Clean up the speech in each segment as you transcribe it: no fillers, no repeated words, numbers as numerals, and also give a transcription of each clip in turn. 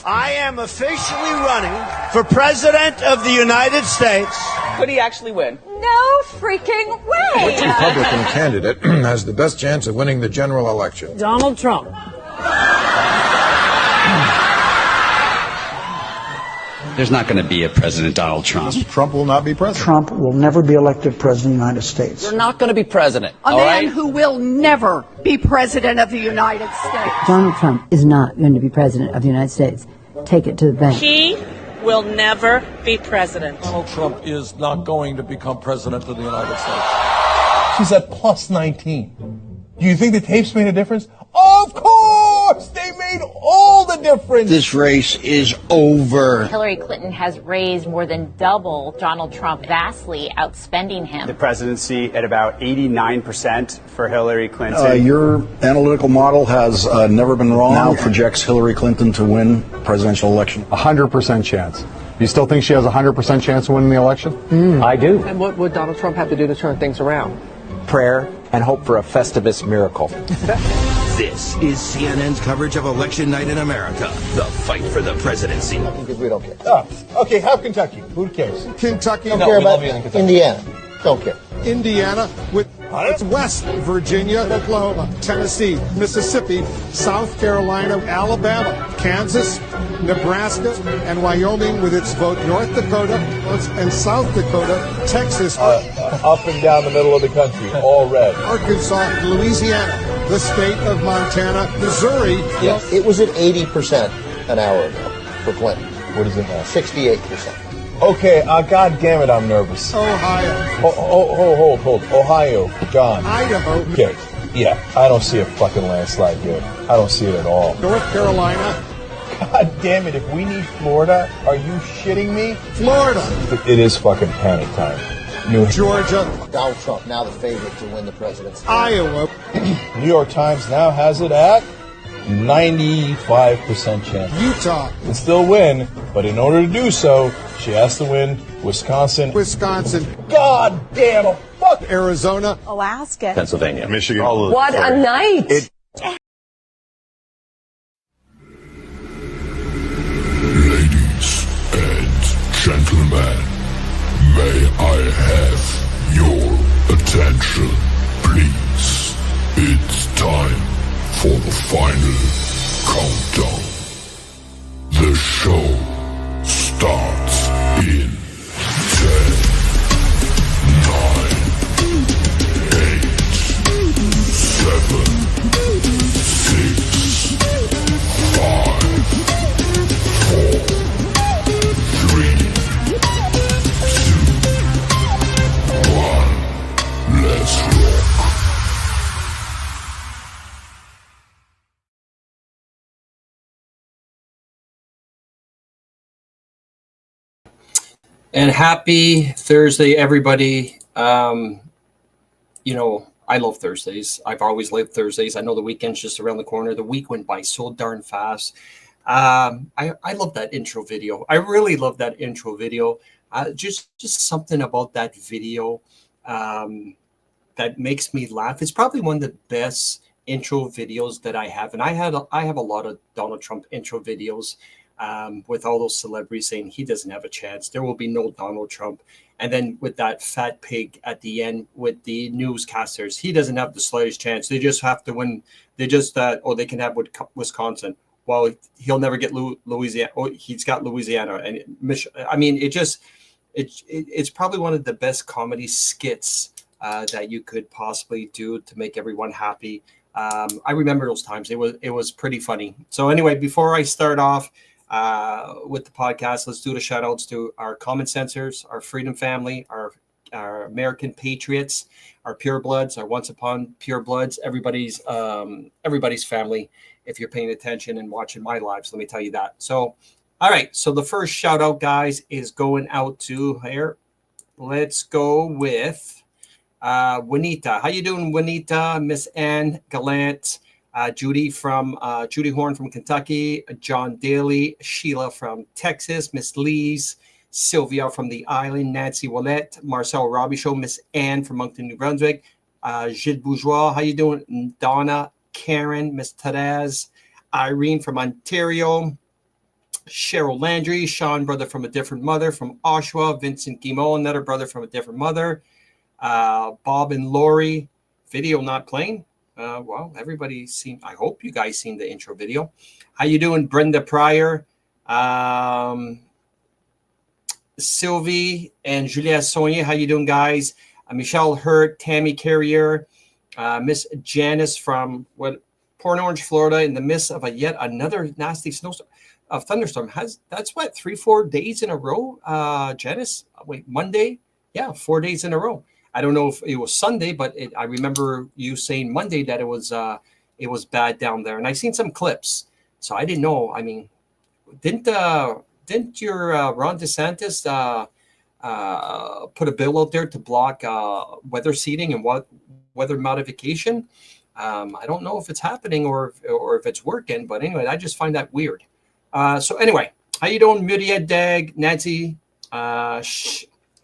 I am officially running for President of the United States. Could he actually win? No freaking way! Which Republican candidate has the best chance of winning the general election? Donald Trump. There's not going to be a President Donald Trump. Trump will not be president. Trump will never be elected president of the United States. You're not going to be president. A man who will never be president of the United States. Donald Trump is not going to be president of the United States. Take it to the bank. He will never be president. Donald Trump is not going to become president of the United States. She's at plus 19. Do you think the tapes made a difference? Of course! They made all the difference! This race is over. Hillary Clinton has raised more than double Donald Trump, vastly outspending him. The presidency at about 89% for Hillary Clinton. Your analytical model has never been wrong. Now projects Hillary Clinton to win presidential election. 100% chance. You still think she has a 100% chance of winning the election? I do. And what would Donald Trump have to do to turn things around? Prayer and hope for a Festivus miracle. This is CNN's coverage of Election Night in America. The fight for the presidency. Because we don't care. Oh, okay, have Kentucky. Who cares? Kentucky. Don't care about Indiana. Don't care. Indiana with it's West Virginia, Oklahoma, Tennessee, Mississippi, South Carolina, Alabama, Kansas, Nebraska, and Wyoming with its vote, North Dakota and South Dakota, Texas. Up and down the middle of the country, all red. Arkansas, Louisiana, the state of Montana, Missouri. Yes, it was at 80% an hour ago for Clinton. What is it now? 68%. Okay, God damn it, I'm nervous. Ohio. Hold. Ohio, John. Idaho. Okay, yeah, I don't see a fucking landslide here. I don't see it at all. North Carolina. God damn it, if we need Florida, are you shitting me? Florida. It is fucking panic time. Georgia. Donald Trump, now the favorite to win the presidency. Iowa. New York Times now has it at 95% chance. Utah. Can still win, but in order to do so, she has to win Wisconsin. God damn, fuck. Arizona. Alaska. Pennsylvania. Michigan. What a night! Ladies and gentlemen, may I have your attention, please? It's time for the final countdown. The show starts in 10, 9, 8, 7, 6, 5, 4, 3, 2, 1. Let's rock. And happy Thursday, everybody. You know, I love Thursdays. I've always loved Thursdays. I know the weekend's just around the corner. The week went by so darn fast. I love that intro video. I really love that intro video. Just something about that video that makes me laugh. It's probably one of the best intro videos that I have. And I have a lot of Donald Trump intro videos. With all those celebrities saying he doesn't have a chance. There will be no Donald Trump. And then with that fat pig at the end with the newscasters, he doesn't have the slightest chance. They just have to win. They just, they can have Wisconsin. Well, he'll never get Louisiana. Oh, he's got Louisiana. And I mean, it's probably one of the best comedy skits that you could possibly do to make everyone happy. I remember those times. It was pretty funny. So anyway, before I start off, with the podcast. Let's do the shout outs to our common sensors, our freedom family, our American patriots, our purebloods, our once upon purebloods, everybody's family. If you're paying attention and watching my lives, let me tell you that. So, all right. So the first shout out, guys, is going out to here. Let's go with Juanita. How you doing, Juanita? Miss Ann Gallant, Judy Horn from Kentucky, John Daly, Sheila from Texas, Miss Lee's, Sylvia from the island, Nancy Willette, Marcel Robichaud, Miss Ann from Moncton, New Brunswick, Gilles Bourgeois. How you doing? Donna, Karen, Miss Therese, Irene from Ontario, Cheryl Landry, Sean, brother from a different mother from Oshawa, Vincent Guimont, another brother from a different mother, Bob and Lori. Video not playing. Well, everybody seen. I hope you guys seen the intro video. How you doing, Brenda Pryor, Sylvie and Julia Sonia? How you doing, guys? Michelle Hurt, Tammy Carrier, Miss Janice from Port Orange, Florida, in the midst of yet another nasty snowstorm. A thunderstorm. That's 3-4 days in a row, Janice? Wait, Monday? Yeah, 4 days in a row. I don't know if it was Sunday, but I remember you saying Monday that it was bad down there, and I seen some clips, so I didn't know. I mean, didn't your Ron DeSantis put a bill out there to block weather seeding and weather modification? I don't know if it's happening or if it's working, but anyway, I just find that weird. So anyway, how you doing, Muriel Dag, Nancy,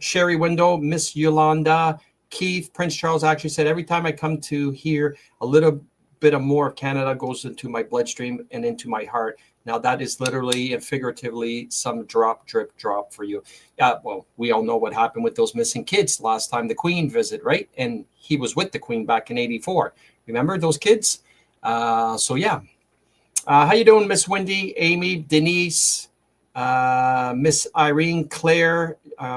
Sherry Window, Miss Yolanda, Keith, Prince Charles actually said, every time I come to here, a little bit of more of Canada goes into my bloodstream and into my heart. Now that is literally and figuratively some drop for you. Well, we all know what happened with those missing kids last time the Queen visit, right? And he was with the Queen back in '84. Remember those kids? So yeah. How you doing, Miss Wendy, Amy, Denise, Miss Irene, Claire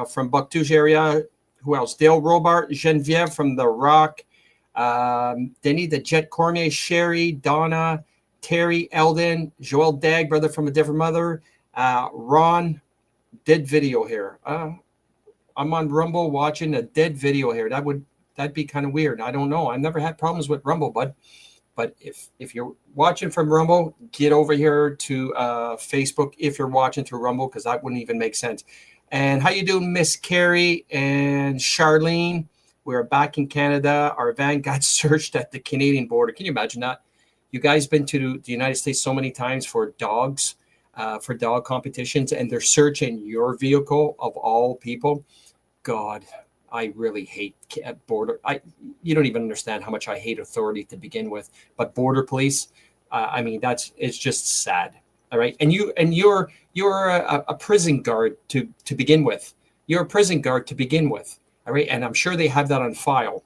from Bucktouche area. Who else? Dale Robart, Genevieve from The Rock, Denny the Jet Cormier, Sherry, Donna, Terry, Eldon, Joel Dag, brother from a different mother, Ron, dead video here. I'm on Rumble watching a dead video here. That'd be kind of weird. I don't know. I've never had problems with Rumble, bud. But if you're watching from Rumble, get over here to Facebook if you're watching through Rumble, because that wouldn't even make sense. And how you doing, Miss Carrie and Charlene? We're back in Canada. Our van got searched at the Canadian border. Can you imagine that? You guys been to the United States so many times for dogs, for dog competitions, and they're searching your vehicle of all people. God, I really hate border. You don't even understand how much I hate authority to begin with. But border police, I mean, it's just sad. All right, and you're a prison guard to begin with. You're a prison guard to begin with. All right, and I'm sure they have that on file.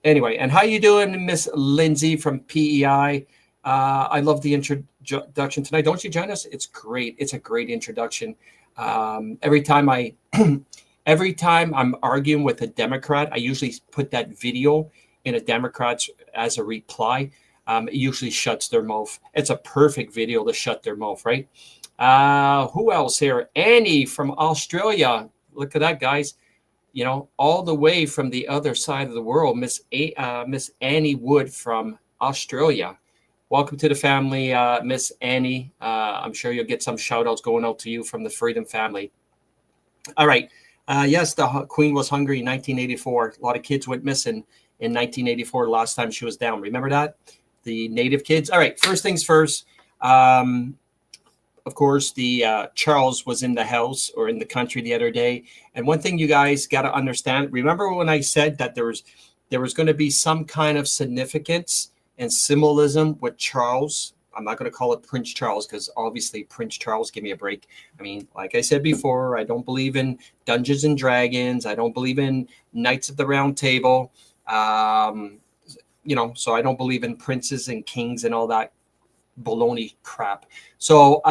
Anyway, and how you doing, Miss Lindsay from PEI? I love the introduction tonight, don't you, Janice? It's great. It's a great introduction. Every time I'm arguing with a Democrat, I usually put that video in a Democrat as a reply. It usually shuts their mouth. It's a perfect video to shut their mouth, right? Who else here? Annie from Australia. Look at that, guys. You know, all the way from the other side of the world, Miss Annie Wood from Australia. Welcome to the family, Miss Annie. I'm sure you'll get some shout outs going out to you from the Freedom family. All right. Yes, the Queen was hungry in 1984. A lot of kids went missing in 1984, last time she was down. Remember that? The native kids. All right. First things first. Of course, the Charles was in the house or in the country the other day. And one thing you guys got to understand, remember when I said that there was going to be some kind of significance and symbolism with Charles? I'm not going to call it Prince Charles because obviously Prince Charles, give me a break. I mean, like I said before, I don't believe in Dungeons and Dragons. I don't believe in Knights of the Round Table. So I don't believe in princes and kings and all that baloney crap. So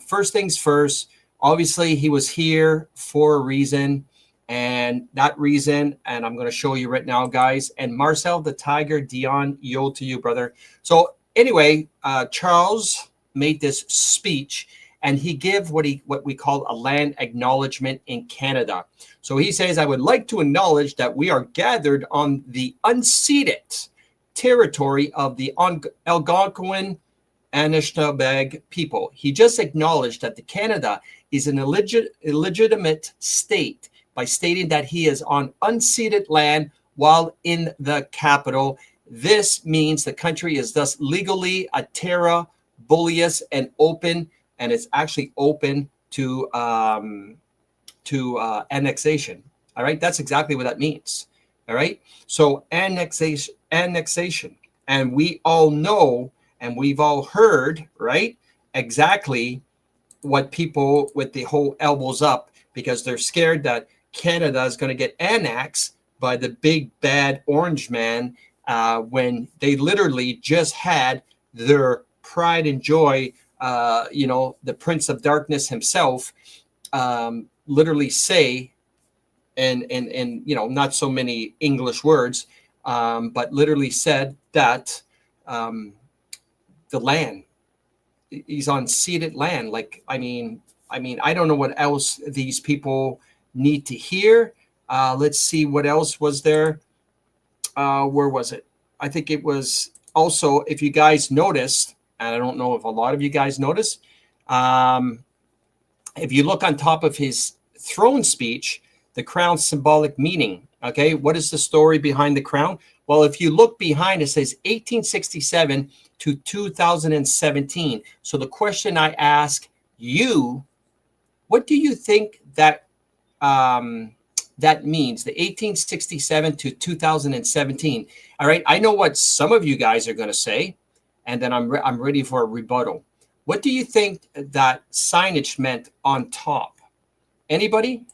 first things first, obviously he was here for a reason, and that reason, and I'm going to show you right now, guys. And Marcel the Tiger Dion, yo to you, brother. So anyway, Charles made this speech, and he gave what we call a land acknowledgement in Canada. So he says, I would like to acknowledge that we are gathered on the unceded territory of the Algonquin Anishinaabe people. He just acknowledged that Canada is an illegitimate state by stating that he is on unceded land while in the capital. This means the country is thus legally a terra bullius and open, and it's actually open to annexation. All right, that's exactly what that means. All right, so annexation, and we all know, and we've all heard, right, exactly what people with the whole elbows up, because they're scared that Canada is going to get annexed by the big bad orange man, when they literally just had their pride and joy, the Prince of Darkness himself, literally say, and not so many English words, but literally said that the land, he's on ceded land. Like, I mean, I don't know what else these people need to hear. Let's see what else was there. Where was it? I think it was also, if you guys noticed, and I don't know if a lot of you guys noticed, if you look on top of his throne speech, the crown's symbolic meaning. Okay, what is the story behind the crown? Well, if you look behind, it says 1867 to 2017. So the question I ask you, what do you think that that means, the 1867 to 2017? All right, I know what some of you guys are going to say, and then I'm ready for a rebuttal. What do you think that signage meant on top? Anybody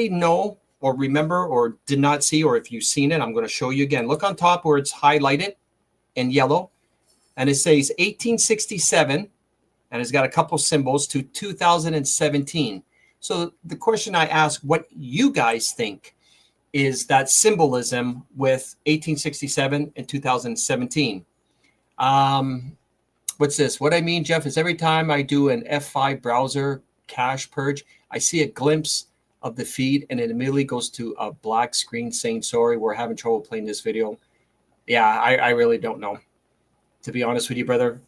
know or remember or did not see? Or if you've seen it, I'm going to show you again. Look on top where it's highlighted in yellow, and it says 1867, and it's got a couple symbols, to 2017. So the question I ask, what you guys think is that symbolism with 1867 and 2017? What's this? What I mean, Jeff, is every time I do an F5 browser cache purge, I see a glimpse of the feed and it immediately goes to a black screen saying, sorry, we're having trouble playing this video. Yeah, I really don't know. To be honest with you, brother,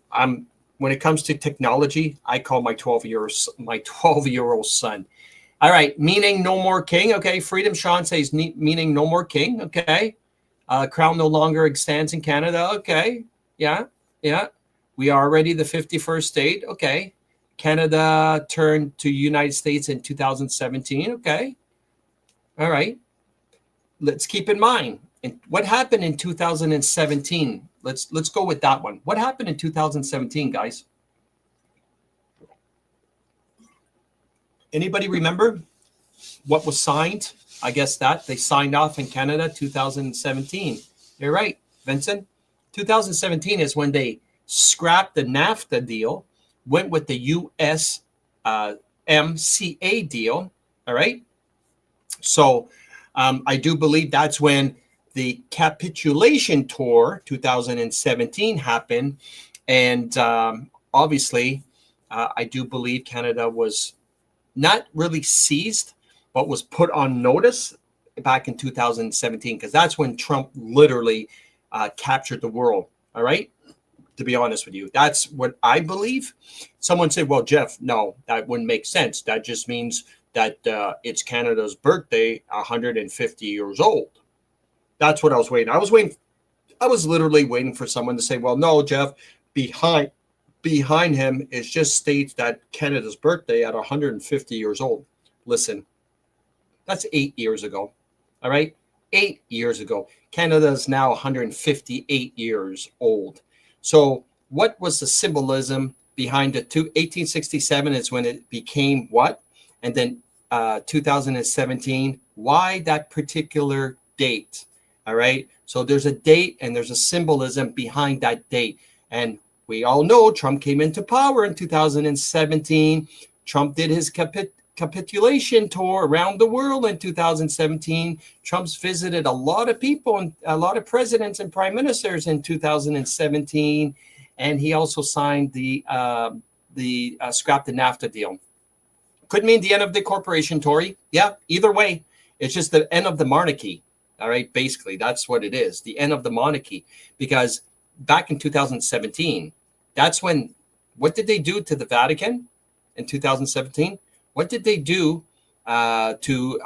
when it comes to technology, I call my 12-year-old son. All right, meaning no more king. Okay, Freedom Sean says meaning no more king. Okay, crown no longer stands in Canada. Okay, yeah. We are already the 51st state. Okay, Canada turned to United States in 2017. Okay, all right. Let's keep in mind, and what happened in 2017. Let's go with that one. What happened in 2017, guys? Anybody remember what was signed? I guess that they signed off in Canada 2017. You're right, Vincent. 2017 is when they scrapped the NAFTA deal, went with the USMCA deal. All right. So I do believe that's when the capitulation tour 2017 happened. And obviously, I do believe Canada was not really seized, but was put on notice back in 2017, because that's when Trump literally captured the world. All right. To be honest with you, that's what I believe. Someone said, well, Jeff, no, that wouldn't make sense. That just means that it's Canada's birthday, 150 years old. That's what I was waiting. I was literally waiting for someone to say, well, no, Jeff, behind him, it just states that Canada's birthday at 150 years old. Listen, that's 8 years ago. All right. 8 years ago. Canada is now 158 years old. So what was the symbolism behind the 1867 is when it became what? And then 2017, why that particular date? All right. So there's a date and there's a symbolism behind that date. And we all know Trump came into power in 2017. Trump did his capitulation tour around the world in 2017. Trump's visited a lot of people and a lot of presidents and prime ministers in 2017. And he also signed the scrap the NAFTA deal. Could mean the end of the corporation, Tory. Yeah, either way, it's just the end of the monarchy. All right, basically, that's what it is, the end of the monarchy. Because back in 2017, that's when, what did they do to the Vatican in 2017? What did they do to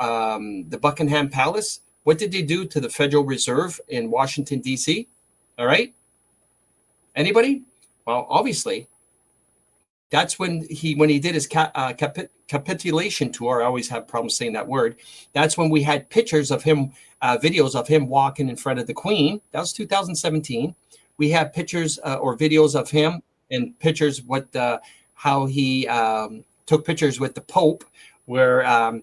the Buckingham Palace? What did they do to the Federal Reserve in Washington, D.C.? All right. Anybody? Well, obviously, that's when he did his capitulation tour. I always have problems saying that word. That's when we had pictures of him, videos of him walking in front of the Queen. That was 2017. We have pictures or videos of him and pictures how he took pictures with the Pope, where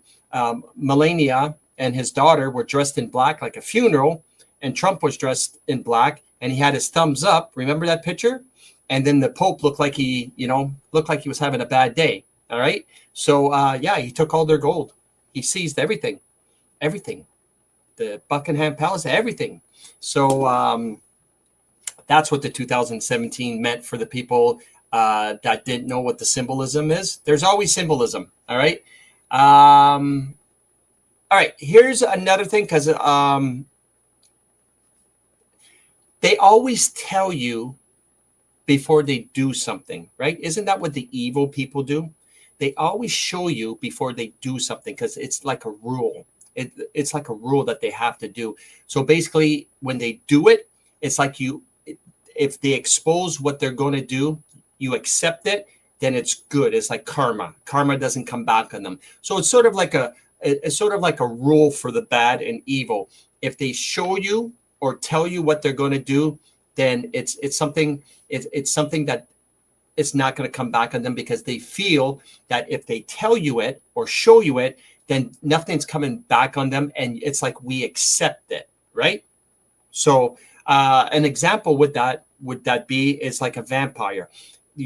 Melania and his daughter were dressed in black like a funeral, and Trump was dressed in black, and he had his thumbs up. Remember that picture? And then the Pope looked like he was having a bad day. All right. So yeah, he took all their gold. He seized everything. The Buckingham Palace, everything. So that's what the 2017 meant for the people that didn't know what the symbolism is. There's always symbolism. All right. All right. Here's another thing, because they always tell you before they do something, right? Isn't that what the evil people do? They always show you before they do something, because it's like a rule. It's like a rule that they have to do. So basically, when they do it, it's like if they expose what they're going to do, you accept it, then it's good. It's like karma. Karma doesn't come back on them. So it's sort of like a rule for the bad and evil. If they show you or tell you what they're going to do, then it's something that it's not going to come back on them, because they feel that if they tell you it or show you it, then nothing's coming back on them, and it's like we accept it, right? So an example would that be is like a vampire.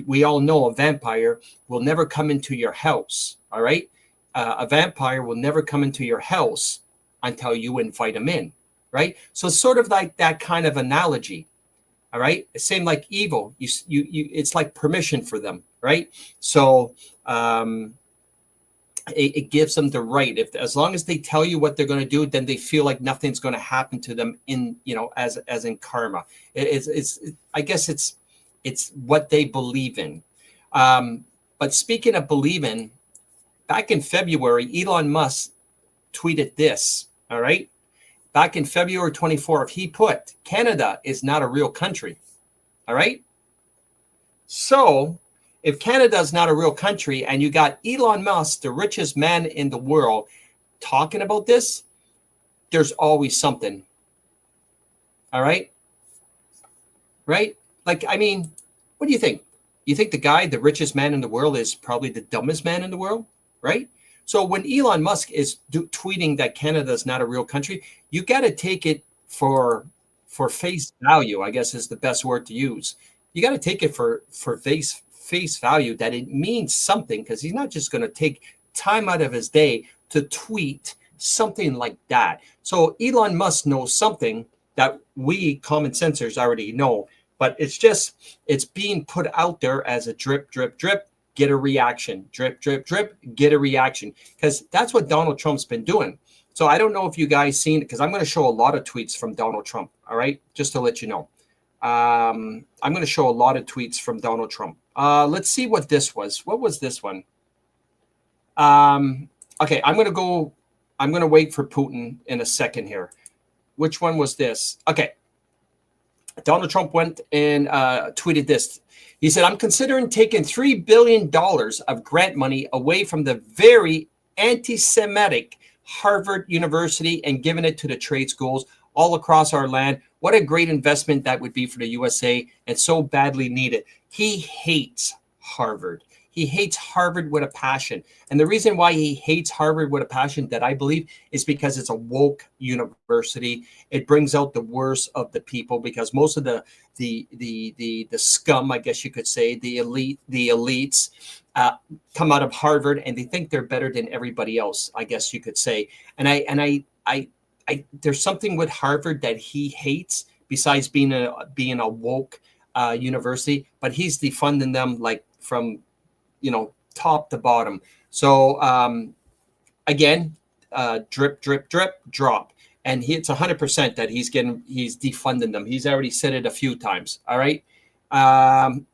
We all know a vampire will never come into your house, all right? A vampire will never come into your house until you invite him in, right? So it's sort of like that kind of analogy. All right. Same like evil. You it's like permission for them. Right. So it gives them the right. As long as they tell you what they're going to do, then they feel like nothing's going to happen to them as in karma. I guess it's what they believe in. But speaking of believing, back in February, Elon Musk tweeted this. All right. Back in February 24th, he put, Canada is not a real country. All right. So if Canada is not a real country, and you got Elon Musk, the richest man in the world, talking about this, there's always something. All right. Right. Like, I mean, what do you think? You think the richest man in the world, is probably the dumbest man in the world? Right. So when Elon Musk is tweeting that Canada is not a real country, you got to take it for face value, I guess is the best word to use. You got to take it for face value, that it means something, because he's not just going to take time out of his day to tweet something like that. So Elon Musk knows something that we common sensors already know, but it's being put out there as a drip, drip, drip. Get a reaction, drip, drip, drip, get a reaction. Because that's what Donald Trump's been doing. So I don't know if you guys seen it, because I'm going to show a lot of tweets from Donald Trump. All right. Just to let you know. I'm going to show a lot of tweets from Donald Trump. Let's see what this was. What was this one? Okay. I'm going to wait for Putin in a second here. Which one was this? Okay. Donald Trump went and tweeted this. He said, I'm considering taking $3 billion of grant money away from the very anti-Semitic Harvard University and giving it to the trade schools all across our land. What a great investment that would be for the USA, and so badly needed. He hates Harvard. He hates Harvard with a passion. And the reason why he hates Harvard with a passion, that I believe, is because it's a woke university. It brings out the worst of the people, because most of the scum, I guess you could say, the elites come out of Harvard, and they think they're better than everybody else, I guess you could say. And I there's something with Harvard that he hates, besides being a woke university, but he's defunding them like from top to bottom. So again, drip, drip, drip, drop. And it's 100% that he's defunding them. He's already said it a few times. All right. And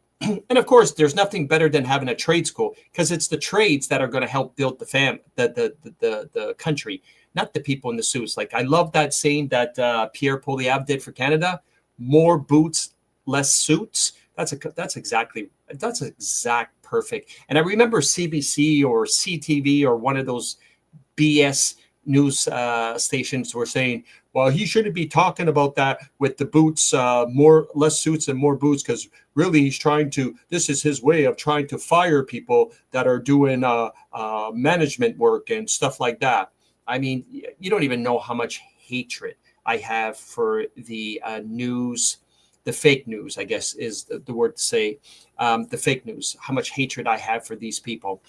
of course, there's nothing better than having a trade school, because it's the trades that are going to help build the country, not the people in the suits. Like, I love that saying that Pierre Poilievre did for Canada: more boots, less suits. That's exact perfect. And I remember CBC or CTV or one of those BS news stations were saying, well, he shouldn't be talking about that with the boots, less suits and more boots, because really this is his way of trying to fire people that are doing management work and stuff like that. I mean, you don't even know how much hatred I have for the news, the fake news, I guess is the word to say, the fake news, how much hatred I have for these people.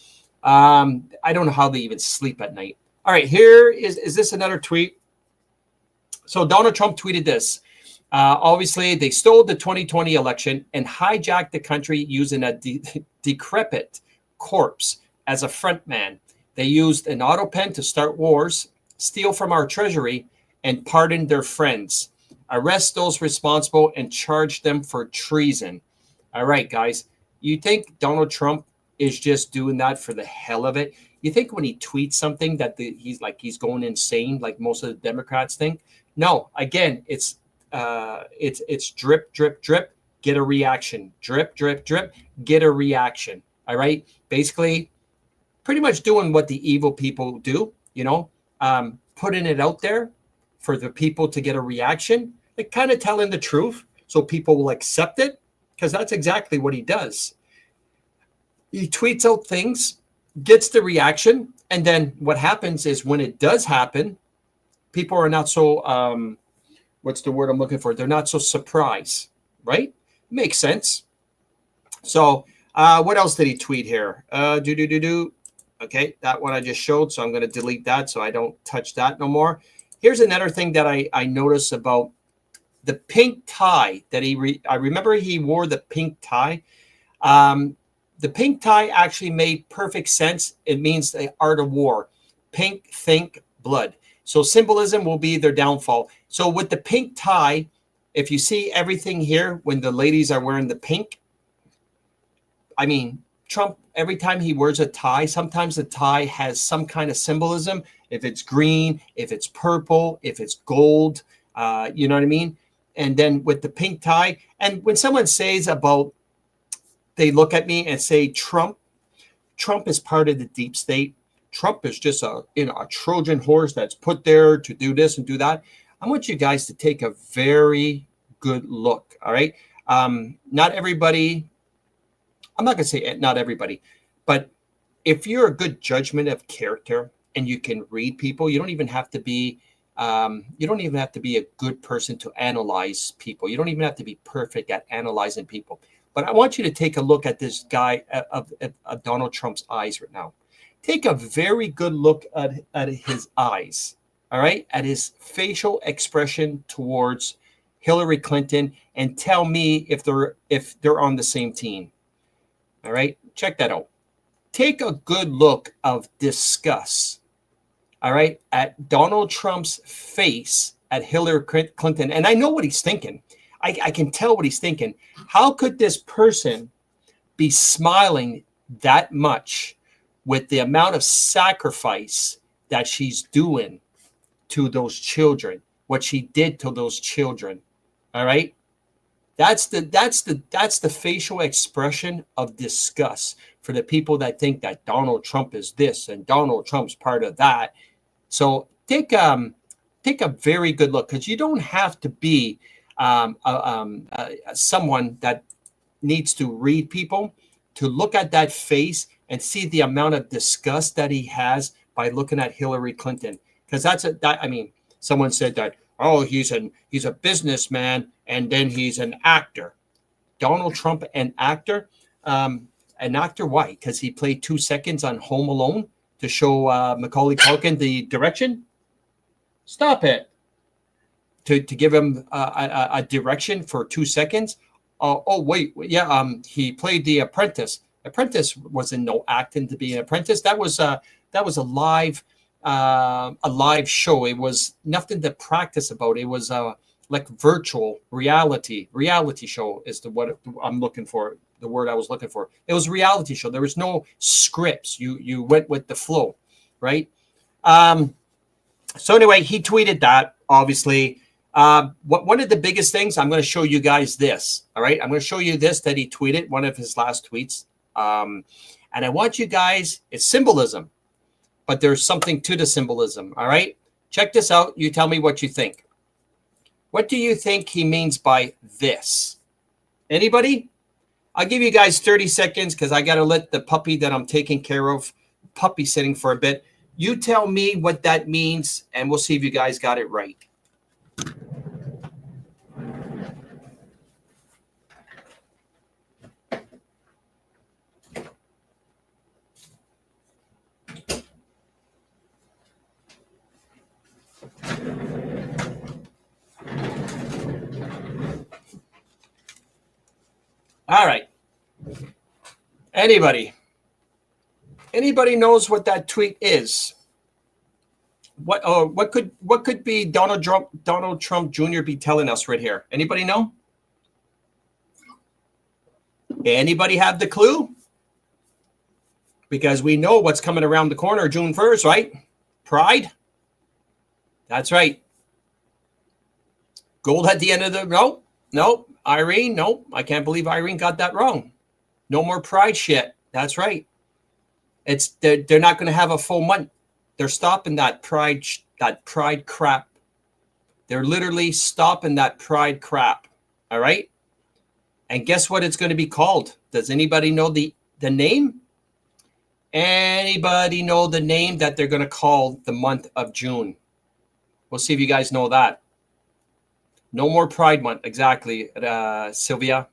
I don't know how they even sleep at night. All right, here is this another tweet? So Donald Trump tweeted this. Obviously, they stole the 2020 election and hijacked the country using a decrepit corpse as a front man. They used an auto pen to start wars, steal from our treasury, and pardon their friends. Arrest those responsible and charge them for treason. All right, guys. You think Donald Trump is just doing that for the hell of it? You think when he tweets something that he's going insane, like most of the Democrats think? No, again, it's drip, drip, drip, get a reaction. Drip, drip, drip, get a reaction. All right. Basically, pretty much doing what the evil people do, putting it out there for the people to get a reaction, like kind of telling the truth so people will accept it, because that's exactly what he does. He tweets out things, gets the reaction, and then what happens is when it does happen, people are not so, what's the word I'm looking for? They're not so surprised, right? Makes sense. So what else did he tweet here? Okay, that one I just showed, so I'm going to delete that so I don't touch that no more. Here's another thing that I noticed about the pink tie that I remember he wore the pink tie. The pink tie actually made perfect sense. It means the art of war. Pink, think, blood. So symbolism will be their downfall. So with the pink tie, if you see everything here, when the ladies are wearing the pink, I mean, Trump, every time he wears a tie, sometimes the tie has some kind of symbolism. If it's green, if it's purple, if it's gold, you know what I mean? And then with the pink tie, and when someone says about, they look at me and say, Trump is part of the deep state. Trump is just a Trojan horse that's put there to do this and do that. I want you guys to take a very good look. All right. Not everybody, I'm not going to say not everybody, but if you're a good judgment of character and you can read people, you don't even have to be a good person to analyze people. You don't even have to be perfect at analyzing people. But I want you to take a look at this guy of Donald Trump's eyes right now. Take a very good look at his eyes, all right, at his facial expression towards Hillary Clinton, and tell me if they're on the same team. All right, check that out. Take a good look of disgust, all right, at Donald Trump's face at Hillary Clinton. And I know what he's thinking. I can tell what he's thinking. How could this person be smiling that much with the amount of sacrifice that she's doing to those children, what she did to those children? All right. That's the facial expression of disgust for the people that think that Donald Trump is this and Donald Trump's part of that. So take a very good look, because you don't have to be someone that needs to read people to look at that face and see the amount of disgust that he has by looking at Hillary Clinton. Because someone said that, oh, he's a businessman and then he's an actor. Donald Trump, an actor? An actor, why? Because he played 2 seconds on Home Alone to show Macaulay Culkin the direction? Stop it. To give him a direction for 2 seconds. Oh, wait. Yeah, he played The Apprentice. Apprentice wasn't no acting to be an apprentice. That was a live show. It was nothing to practice about. It was like virtual reality show is what I'm looking for. The word I was looking for. It was a reality show. There was no scripts. You went with the flow, right? So anyway, he tweeted that, obviously. One of the biggest things, I'm going to show you guys this. All right. I'm going to show you this that he tweeted, one of his last tweets. And I want you guys, it's symbolism, but there's something to the symbolism. All right. Check this out. You tell me what you think. What do you think he means by this? Anybody? I'll give you guys 30 seconds because I got to let the puppy that I'm taking care of, puppy sitting for a bit. You tell me what that means, and we'll see if you guys got it right. All right. Anybody knows what that tweet is? What could be Donald Trump Jr. be telling us right here? Anybody know? Anybody have the clue? Because we know what's coming around the corner June 1st, right? Pride. That's right. Gold at the end of the no. Irene, no, I can't believe Irene got that wrong. No more pride shit. That's right. They're not going to have a full month. They're stopping that pride crap. They're literally stopping that pride crap. All right. And guess what it's going to be called? Does anybody know the name? Anybody know the name that they're going to call the month of June? We'll see if you guys know that. No more Pride Month. Exactly, Sylvia.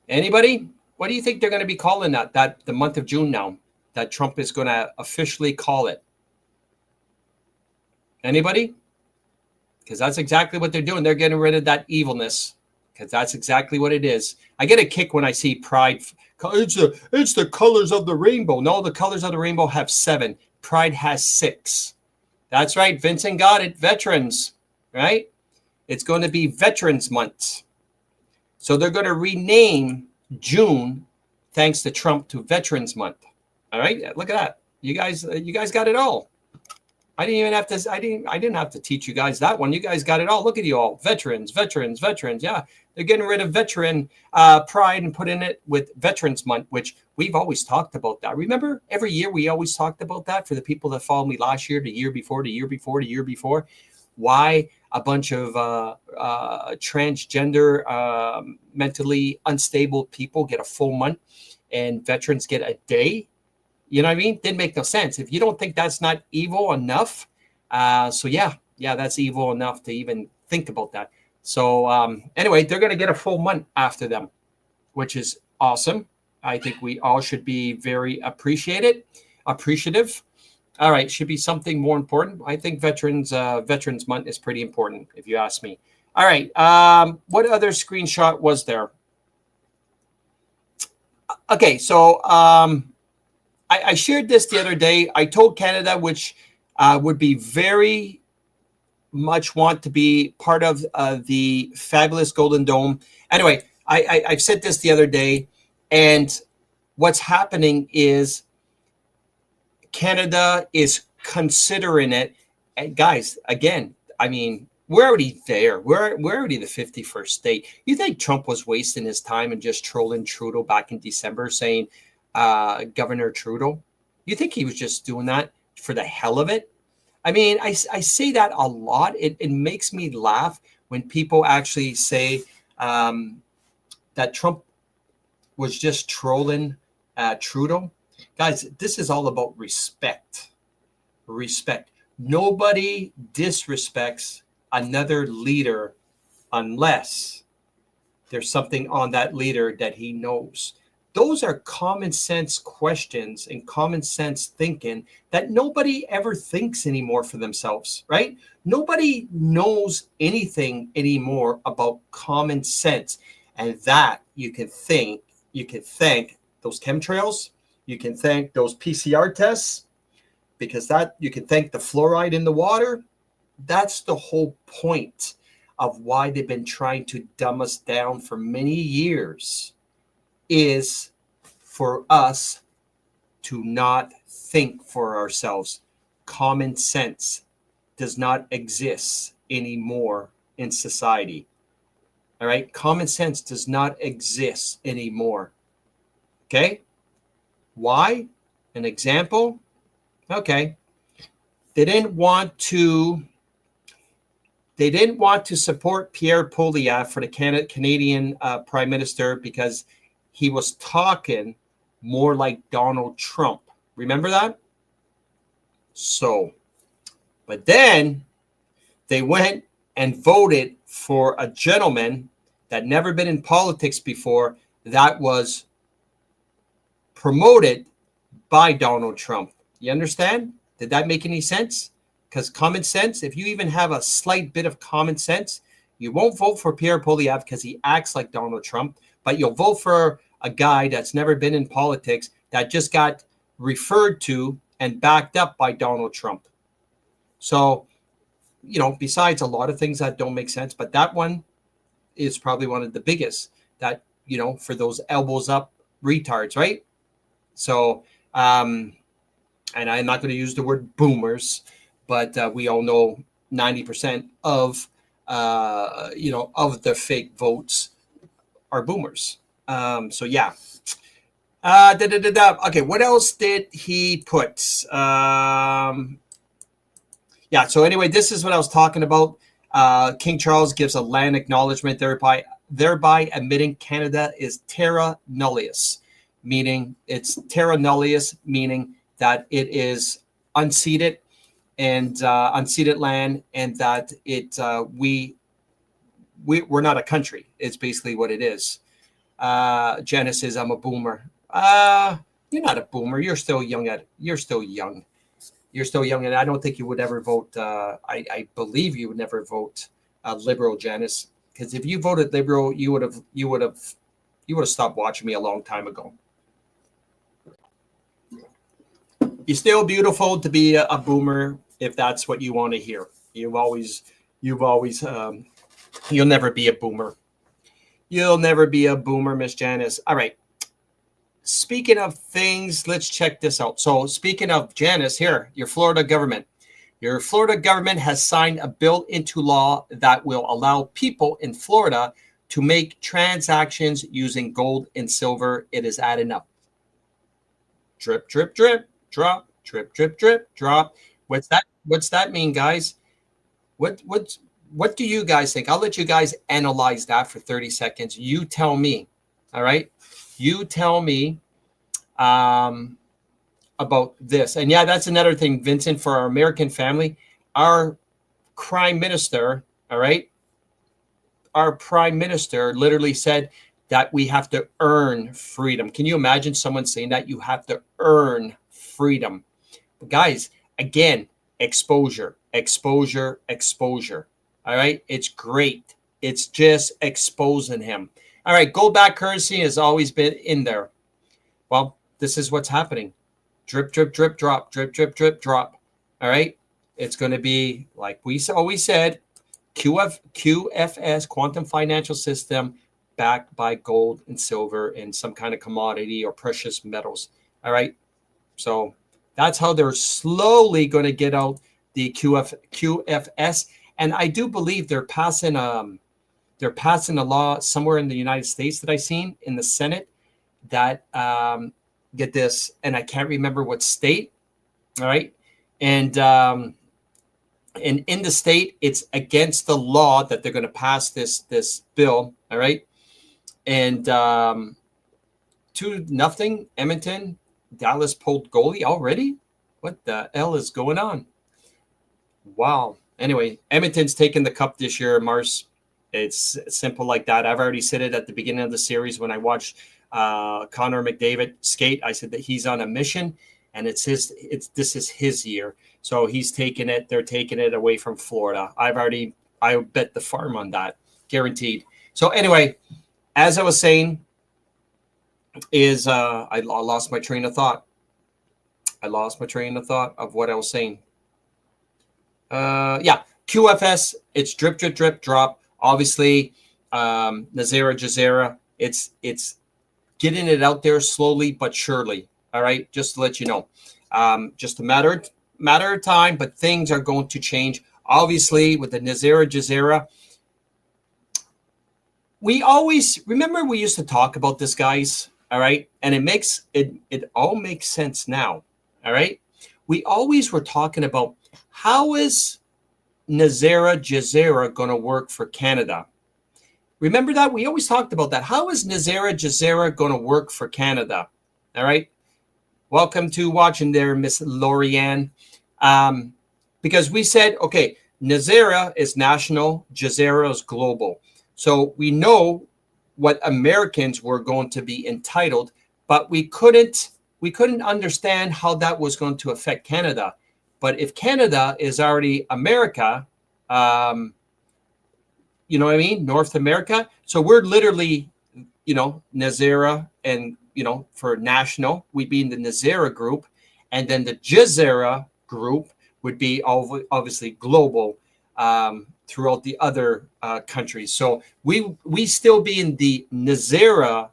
Anybody? What do you think they're going to be calling that the month of June now? That Trump is going to officially call it. Anybody? Because that's exactly what they're doing. They're getting rid of that evilness. Because that's exactly what it is. I get a kick when I see Pride. It's the colors of the rainbow. No, the colors of the rainbow have 7. Pride has 6. That's right. Vincent got it. Veterans. Right? It's going to be Veterans Month. So they're going to rename June, thanks to Trump, to Veterans Month. All right? Look at that. You guys got it all. I didn't have to teach you guys that one. You guys got it all. Look at you all. Veterans. Yeah. They're getting rid of veteran pride and putting it with Veterans Month, which we've always talked about that. Remember, every year we always talked about that for the people that followed me last year, the year before. Why a bunch of transgender, mentally unstable people get a full month and veterans get a day? You know what I mean? Didn't make no sense. If you don't think that's not evil enough, so yeah, that's evil enough to even think about that. So anyway, they're going to get a full month after them, which is awesome. I think we all should be very appreciative. All right, should be something more important. I think Veterans Month is pretty important, if you ask me. All right, what other screenshot was there? Okay, so I shared this the other day. I told Canada, which would be very much want to be part of the fabulous Golden Dome. Anyway, I've said this the other day, and what's happening is Canada is considering it. And guys, again, I mean, we're already there. We're already the 51st state. You think Trump was wasting his time and just trolling Trudeau back in December saying, Governor Trudeau? You think he was just doing that for the hell of it? I mean, I say that a lot. It makes me laugh when people actually say that Trump was just trolling Trudeau. Guys, this is all about respect. Respect. Nobody disrespects another leader unless there's something on that leader that he knows. Those are common sense questions and common sense thinking that nobody ever thinks anymore for themselves, right? Nobody knows anything anymore about common sense. And that you can think, you can thank those chemtrails. You can thank those PCR tests, because that you can thank the fluoride in the water. That's the whole point of why they've been trying to dumb us down for many years, is for us to not think for ourselves. Common sense does not exist anymore in society. All right? Common sense does not exist anymore. Okay? Why? An example? Okay. They didn't want to support Pierre Poilievre for the Canadian Prime Minister because he was talking more like Donald Trump. Remember that? So, but then they went and voted for a gentleman that never been in politics before, that was promoted by Donald Trump. You understand? Did that make any sense? Because common sense, if you even have a slight bit of common sense, you won't vote for Pierre Poilievre because he acts like Donald Trump, but you'll vote for a guy that's never been in politics that just got referred to and backed up by Donald Trump. So, you know, besides a lot of things that don't make sense, but that one is probably one of the biggest, that, you know, for those elbows up retards, right? So, and I'm not going to use the word boomers, but we all know 90% of, you know, of the fake votes are boomers. So yeah. Okay, what else did he put? Yeah, so anyway, this is what I was talking about. King Charles gives a land acknowledgement, thereby admitting Canada is terra nullius, meaning it's terra nullius, meaning that it is unceded and unceded land, and that it we're not a country. It's basically what it is. Janice says, I'm a boomer. You're not a boomer. You're still young. You're still young, and I don't think you would ever vote. I believe you would never vote liberal, Janice, because if you voted liberal, you would have stopped watching me a long time ago. You're still beautiful to be a boomer if that's what you want to hear. You'll never be a boomer. You'll never be a boomer, Miss Janice. All right. Speaking of things, let's check this out. So speaking of Janice, here, your Florida government. Your Florida government has signed a bill into law that will allow people in Florida to make transactions using gold and silver. It is adding up. Drip, drip, drip, drop, drip, drip, drip, drop. What's that mean, guys? What do you guys think? I'll let you guys analyze that for 30 seconds. You tell me. All right. You tell me about this. And yeah, that's another thing, Vincent, for our American family, our prime minister, all right, our prime minister literally said that we have to earn freedom. Can you imagine someone saying that? You have to earn freedom. But guys, again, exposure, exposure, exposure. All right. It's great. It's just exposing him. All right. Gold-backed currency has always been in there. Well, this is what's happening. Drip, drip, drip, drop, drip, drip, drip, drop. All right. It's going to be, like we always said, QFS, quantum financial system, backed by gold and silver and some kind of commodity or precious metals. All right. So that's how they're slowly going to get out the QFS. And I do believe they're passing a law somewhere in the United States that I've seen in the Senate that get this, and I can't remember what state. All right. And in the state, it's against the law that they're going to pass this bill. All right. And 2-0, Edmonton, Dallas pulled goalie already. What the hell is going on? Wow. Anyway, Edmonton's taking the cup this year, Mars. It's simple like that. I've already said it at the beginning of the series when I watched Connor McDavid skate. I said that he's on a mission, and this is his year. So he's taking it. They're taking it away from Florida. I bet the farm on that, guaranteed. So anyway, as I was saying, is I lost my train of thought. I lost my train of thought of what I was saying. Yeah, QFS, it's drip, drip, drip, drop. Obviously, Nazera Jazeera, it's getting it out there slowly but surely. All right, just to let you know, just a matter of time, but things are going to change. Obviously, with the Nazera Jazeera, we always remember we used to talk about this, guys. All right, and it all makes sense now. All right, we always were talking about how is Nazera Jazeera going to work for Canada. Remember that? We always talked about that. How is Nazera Jazeera going to work for Canada? All right. Welcome to watching there, Miss Lorianne. Because we said, okay, Nazera is national, Jazeera is global. So we know what Americans were going to be entitled, but we couldn't understand how that was going to affect Canada. But if Canada is already America, you know what I mean? North America. So we're literally, Nazera, and, for national, we'd be in the Nazera group. And then the Jazeera group would be obviously global throughout the other countries. So we still be in the Nazera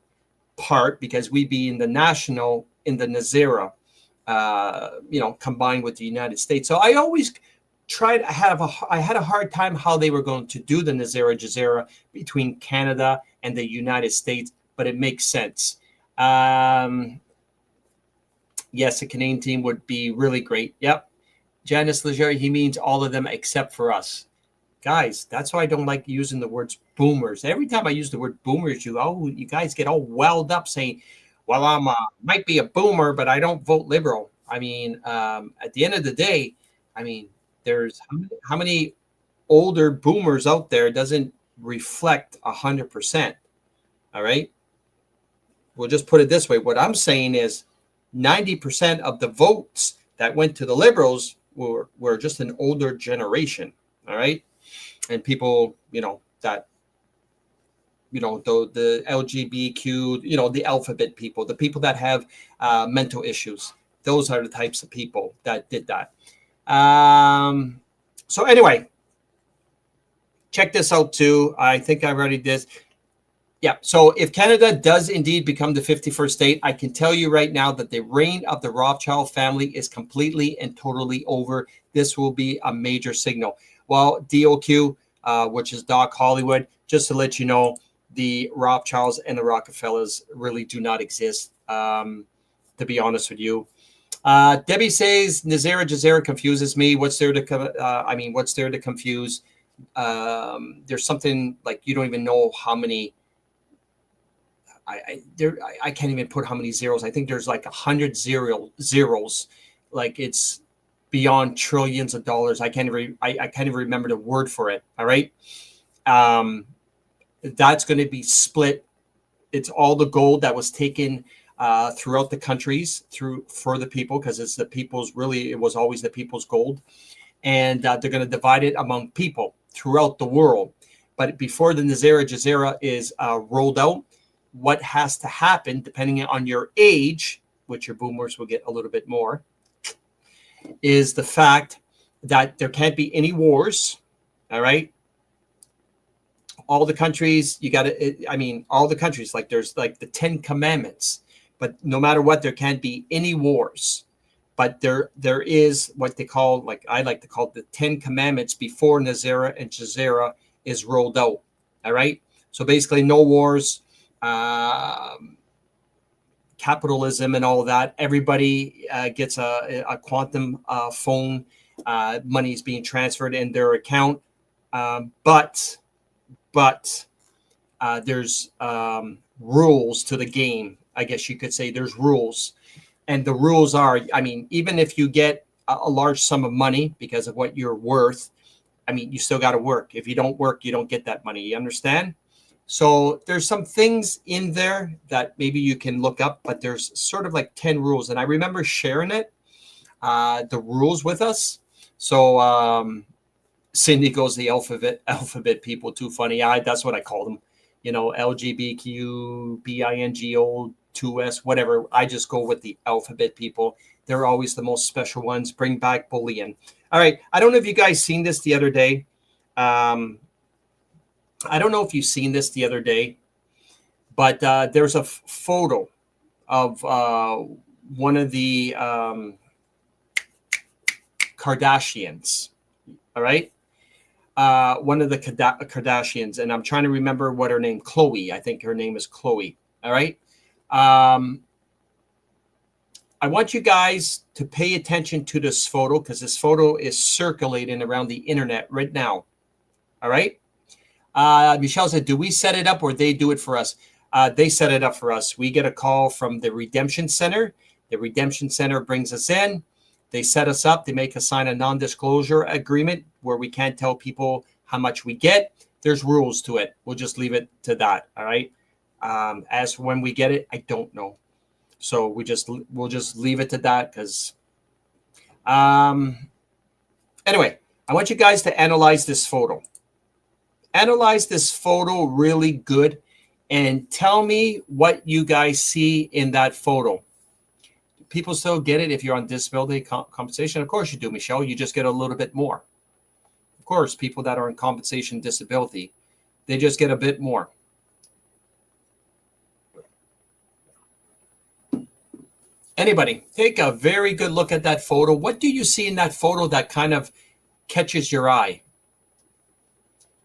part because we be in the national, in the Nazera, combined with the United States. So I always I had a hard time how they were going to do the Nazera Jazeera between Canada and the United States, but it makes sense. Yes, a Canadian team would be really great. Yep. Janice Leger, he means all of them except for us. Guys, that's why I don't like using the words boomers. Every time I use the word boomers, you guys get all welled up saying, well, I'm might be a boomer, but I don't vote liberal. I mean, at the end of the day, I mean, there's how many older boomers out there doesn't reflect 100%. All right. We'll just put it this way. What I'm saying is 90% of the votes that went to the liberals were just an older generation. All right. And people, the LGBTQ, the alphabet people, the people that have mental issues. Those are the types of people that did that. So anyway, check this out too. I think I already did. Yeah. So if Canada does indeed become the 51st state, I can tell you right now that the reign of the Rothschild family is completely and totally over. This will be a major signal. Well, DOQ, which is Doc Hollywood, just to let you know, the Rothschilds and the Rockefellers really do not exist, to be honest with you. Debbie says Nazera Jazeera confuses me. What's there to confuse? There's something like you don't even know how many. I can't even put how many zeros. I think there's like 100 zeros. Like it's beyond trillions of dollars. I can't even remember the word for it. All right. That's going to be split. It's all the gold that was taken throughout the countries for the people, because it's the people's, really, it was always the people's gold. And they're going to divide it among people throughout the world. But before the Nazera Jazeera is rolled out, what has to happen, depending on your age, which your boomers will get a little bit more, is the fact that there can't be any wars. All right. All the countries, all the countries, like there's like the 10 commandments, but no matter what, there can't be any wars. But there is what they call, like I like to call it, the 10 commandments before Nazera and Jazeera is rolled out. All right. So basically no wars, capitalism and all that. Everybody gets a quantum phone. Money is being transferred in their account. But there's rules to the game. I guess you could say there's rules. And the rules are, even if you get a large sum of money because of what you're worth, you still got to work. If you don't work, you don't get that money. You understand? So there's some things in there that maybe you can look up, but there's sort of like 10 rules. And I remember sharing the rules with us. So Cindy goes, the alphabet people, too funny. That's what I call them. LGBTQ, BINGO, 2S, whatever. I just go with the alphabet people. They're always the most special ones. Bring back bullying. All right. I don't know if you guys seen this the other day. I don't know if you've seen this the other day, but there's a photo of one of the Kardashians. All right. One of the Kardashians, and I'm trying to remember what her name, Chloe. I think her name is Chloe. All right. I want you guys to pay attention to this photo because this photo is circulating around the internet right now. All right. Michelle said, do we set it up or they do it for us? They set it up for us. We get a call from the Redemption Center. The Redemption Center brings us in. They set us up. They make us sign a non-disclosure agreement where we can't tell people how much we get. There's rules to it. We'll just leave it to that. All right. As for when we get it, I don't know. So we'll just leave it to that because anyway, I want you guys to analyze this photo. Analyze this photo really good and tell me what you guys see in that photo. People still get it if you're on disability compensation. Of course you do, Michelle. You just get a little bit more. Of course, people that are on compensation disability, they just get a bit more. Anybody, take a very good look at that photo. What do you see in that photo that kind of catches your eye?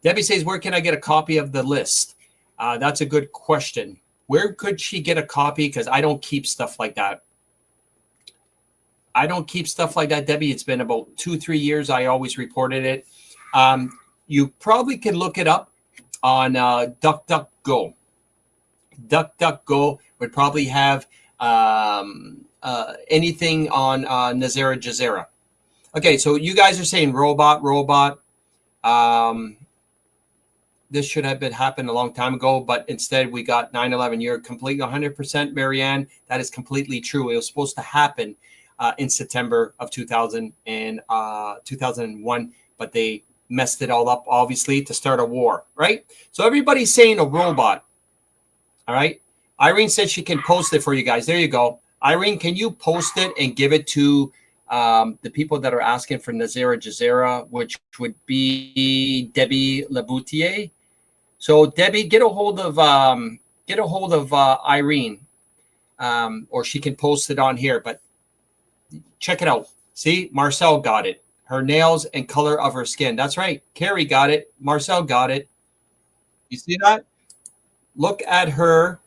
Debbie says, where can I get a copy of the list? That's a good question. Where could she get a copy? Because I don't keep stuff like that. I don't keep stuff like that, Debbie. It's been about 2-3 years. I always reported it. You probably can look it up on DuckDuckGo. DuckDuckGo would probably have anything on Nazera Jazera. Okay, so you guys are saying robot. This should have been happened a long time ago, but instead we got 9/11. You're completely 100%, Marianne. That is completely true. It was supposed to happen in September of 2001, but they messed it all up, obviously, to start a war, right? So everybody's saying a robot, all right? Irene said she can post it for you guys. There you go. Irene, can you post it and give it to the people that are asking for Nazera Jazera, which would be Debbie Laboutier? So Debbie, get a hold of Irene, or she can post it on here. But check it out. See, Marcel got it. Her nails and color of her skin. That's right. Carrie got it. Marcel got it. You see that? Look at her.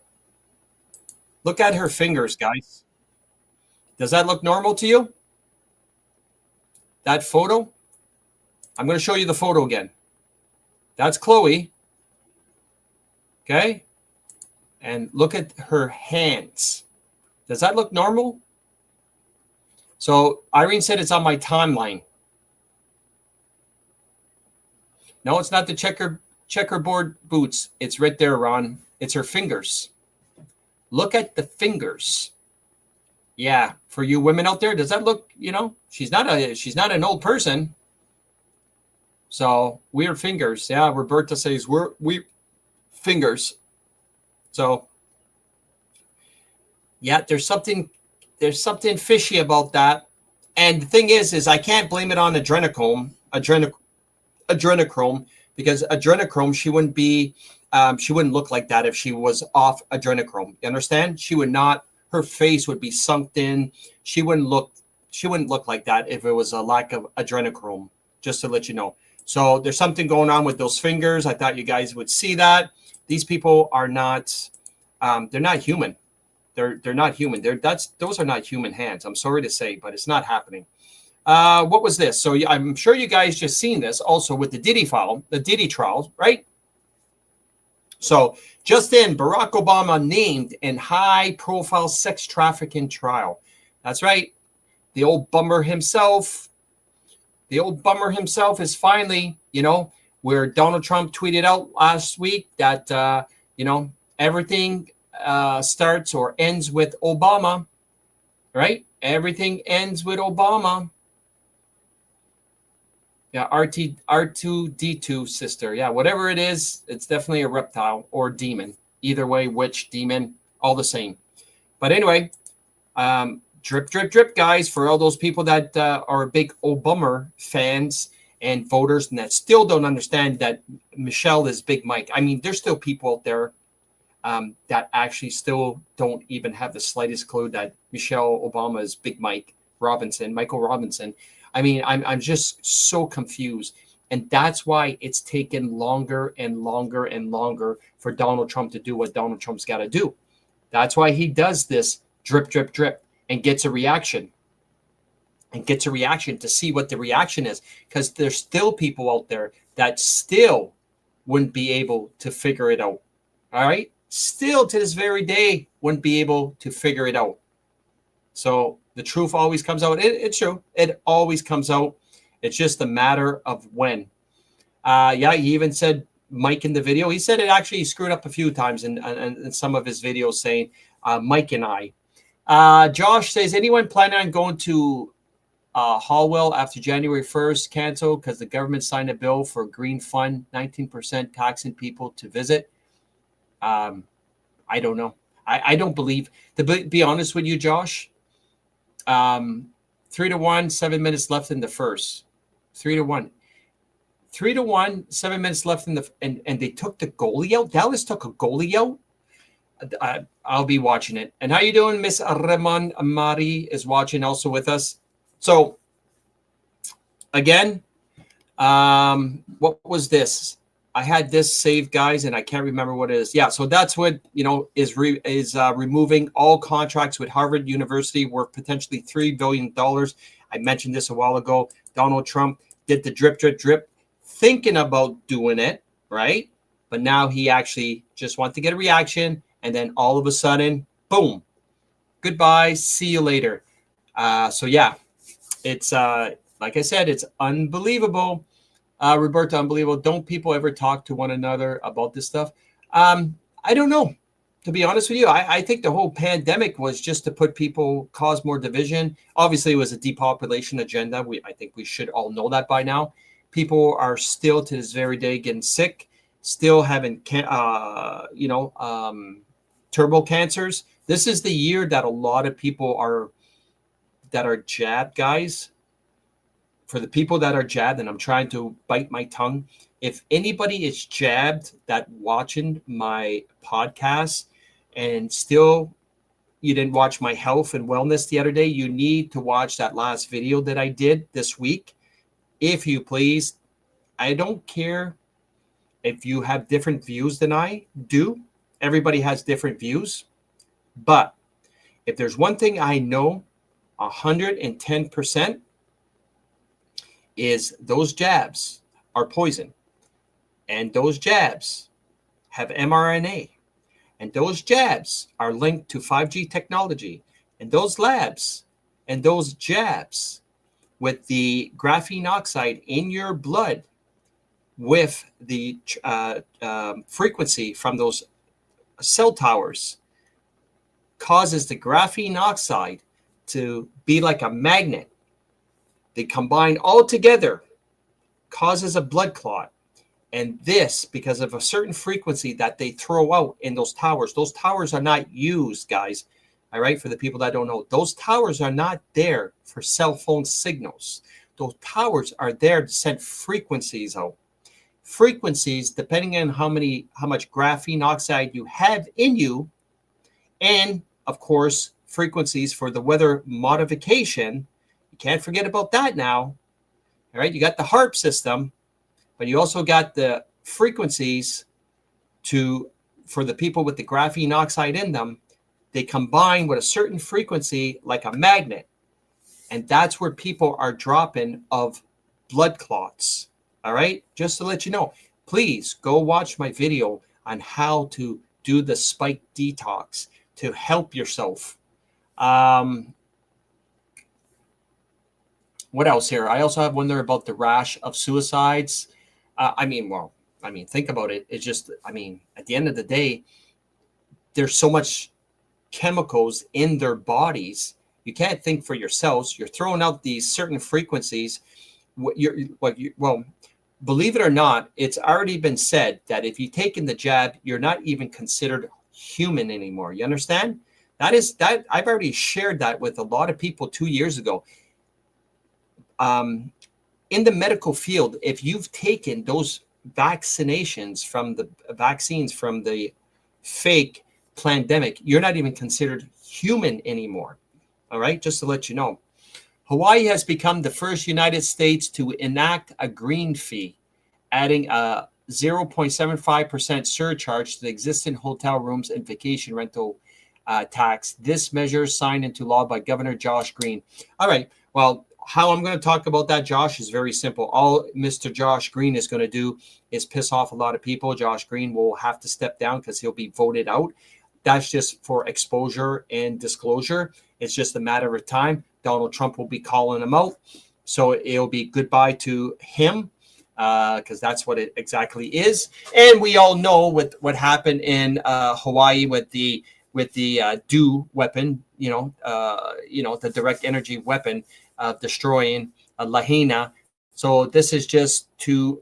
Look at her fingers, guys. Does that look normal to you? That photo? I'm going to show you the photo again. That's Chloe. Okay? And look at her hands. Does that look normal? So Irene said it's on my timeline. No, it's not the checkerboard boots. It's right there, Ron. It's her fingers. Look at the fingers. Yeah, for you women out there, does that look, she's not an old person. So weird fingers. Yeah, Roberta says we fingers. So yeah, there's something fishy about that. And the thing is I can't blame it on adrenochrome, because adrenochrome, she wouldn't look like that if she was off adrenochrome. You understand? She would not. Her face would be sunk in. She wouldn't look like that if it was a lack of adrenochrome. Just to let you know. So there's something going on with those fingers. I thought you guys would see that. These people are not. They're not human. They're not human. Those are not human hands. I'm sorry to say, but it's not happening. What was this? So I'm sure you guys just seen this also with the Diddy trial, right? So just in, Barack Obama named in high-profile sex trafficking trial. That's right. The old bummer himself is finally, where Donald Trump tweeted out last week that, everything starts or ends with Obama, right? Everything ends with Obama. Yeah, R2D2 sister. Yeah, whatever it is, it's definitely a reptile or demon. Either way, witch, demon, all the same. But anyway, drip, drip, drip, guys, for all those people that are big Obama fans and voters and that still don't understand that Michelle is Big Mike. I mean, there's still people out there that actually still don't even have the slightest clue that Michelle Obama is Big Mike Robinson, Michael Robinson. I mean, I'm just so confused. And that's why it's taken longer and longer and longer for Donald Trump to do what Donald Trump's got to do. That's why he does this drip, drip, drip and gets a reaction. And gets a reaction to see what the reaction is. Because there's still people out there that still wouldn't be able to figure it out. All right? Still to this very day wouldn't be able to figure it out. So the truth always comes out. It's true. It always comes out. It's just a matter of when. Yeah, he even said Mike in the video. He said it actually screwed up a few times in some of his videos saying Mike and I. Josh says, anyone planning on going to Hallwell after January 1st canceled because the government signed a bill for Green Fund, 19% taxing people to visit? I don't know. I don't believe. To be honest with you, Josh, 3-1, 7 minutes left in the first. 3-1. 3-1, 7 minutes left in the and they took the goalie out. Dallas took a goalie out. I'll be watching it. And how you doing, Miss Ramon Amari is watching also with us. So again, what was this? I had this saved, guys, and I can't remember what it is. Yeah, so that's what is removing all contracts with Harvard University worth potentially $3 billion. I mentioned this a while ago. Donald Trump did the drip, drip, drip, thinking about doing it, right? But now he actually just wants to get a reaction, and then all of a sudden, boom, goodbye, see you later. So yeah, it's like I said, it's unbelievable. Roberto, unbelievable. Don't people ever talk to one another about this stuff? I don't know. To be honest with you, I think the whole pandemic was just to put people, cause more division. Obviously, it was a depopulation agenda. I think we should all know that by now. People are still to this very day getting sick, still having, turbo cancers. This is the year that a lot of people that are jabbed, guys. For the people that are jabbed, and I'm trying to bite my tongue, if anybody is jabbed that watching my podcast and still you didn't watch my health and wellness the other day, you need to watch that last video that I did this week. If you please, I don't care if you have different views than I do. Everybody has different views. But if there's one thing I know 110%, is those jabs are poison, and those jabs have mRNA, and those jabs are linked to 5G technology, and those labs and those jabs with the graphene oxide in your blood with the frequency from those cell towers causes the graphene oxide to be like a magnet. They combine all together, causes a blood clot. And this, because of a certain frequency that they throw out in those towers are not used, guys. All right, for the people that don't know, those towers are not there for cell phone signals. Those towers are there to send frequencies out. Frequencies, depending on how much graphene oxide you have in you, and of course, frequencies for the weather modification. Can't forget about that now. All right, you got the HAARP system, but you also got the frequencies for the people with the graphene oxide in them. They combine with a certain frequency like a magnet. And that's where people are dropping of blood clots. All right, just to let you know, please go watch my video on how to do the spike detox to help yourself. What else here? I also have one there about the rash of suicides. Think about it. It's just, at the end of the day, there's so much chemicals in their bodies. You can't think for yourselves. You're throwing out these certain frequencies. Believe it or not, it's already been said that if you've taken the jab, you're not even considered human anymore. You understand? That I've already shared that with a lot of people 2 years ago. In the medical field, if you've taken those vaccines from the fake pandemic, you're not even considered human anymore. All right, just to let you know. Hawaii has become the first United States to enact a green fee, adding a 0.75% surcharge to the existing hotel rooms and vacation rental tax. This measure signed into law by Governor Josh Green. All right, well, how I'm going to talk about that, Josh, is very simple. All Mr. Josh Green is going to do is piss off a lot of people. Josh Green will have to step down because he'll be voted out. That's just for exposure and disclosure. It's just a matter of time. Donald Trump will be calling him out. So it'll be goodbye to him because that's what it exactly is. And we all know what happened in Hawaii with the DEW weapon, the direct energy weapon of destroying Lahaina. So this is just to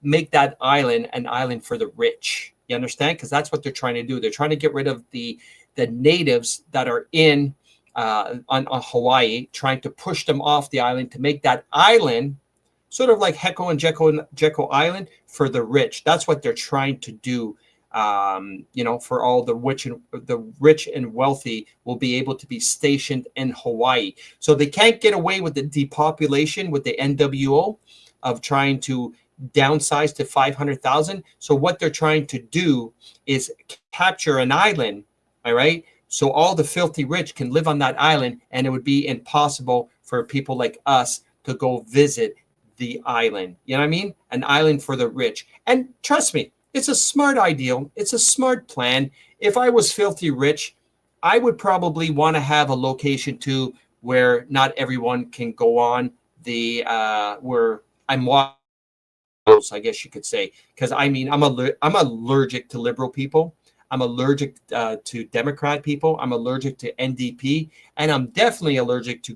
make that island an island for the rich. You understand? Because that's what they're trying to do. They're trying to get rid of the natives that are in on Hawaii, trying to push them off the island to make that island sort of like Heko and Jekyll Island for the rich. That's what they're trying to do. For all the rich and wealthy will be able to be stationed in Hawaii. So they can't get away with the depopulation with the NWO of trying to downsize to 500,000. So what they're trying to do is capture an island, all right? So all the filthy rich can live on that island, and it would be impossible for people like us to go visit the island. You know what I mean? An island for the rich. And trust me, it's a smart ideal. It's a smart plan. If I was filthy rich, I would probably want to have a location too where not everyone can go on the where I'm watching, I guess you could say, because I mean I'm allergic to liberal people. I'm allergic to Democrat people. I'm allergic to NDP, and I'm definitely allergic to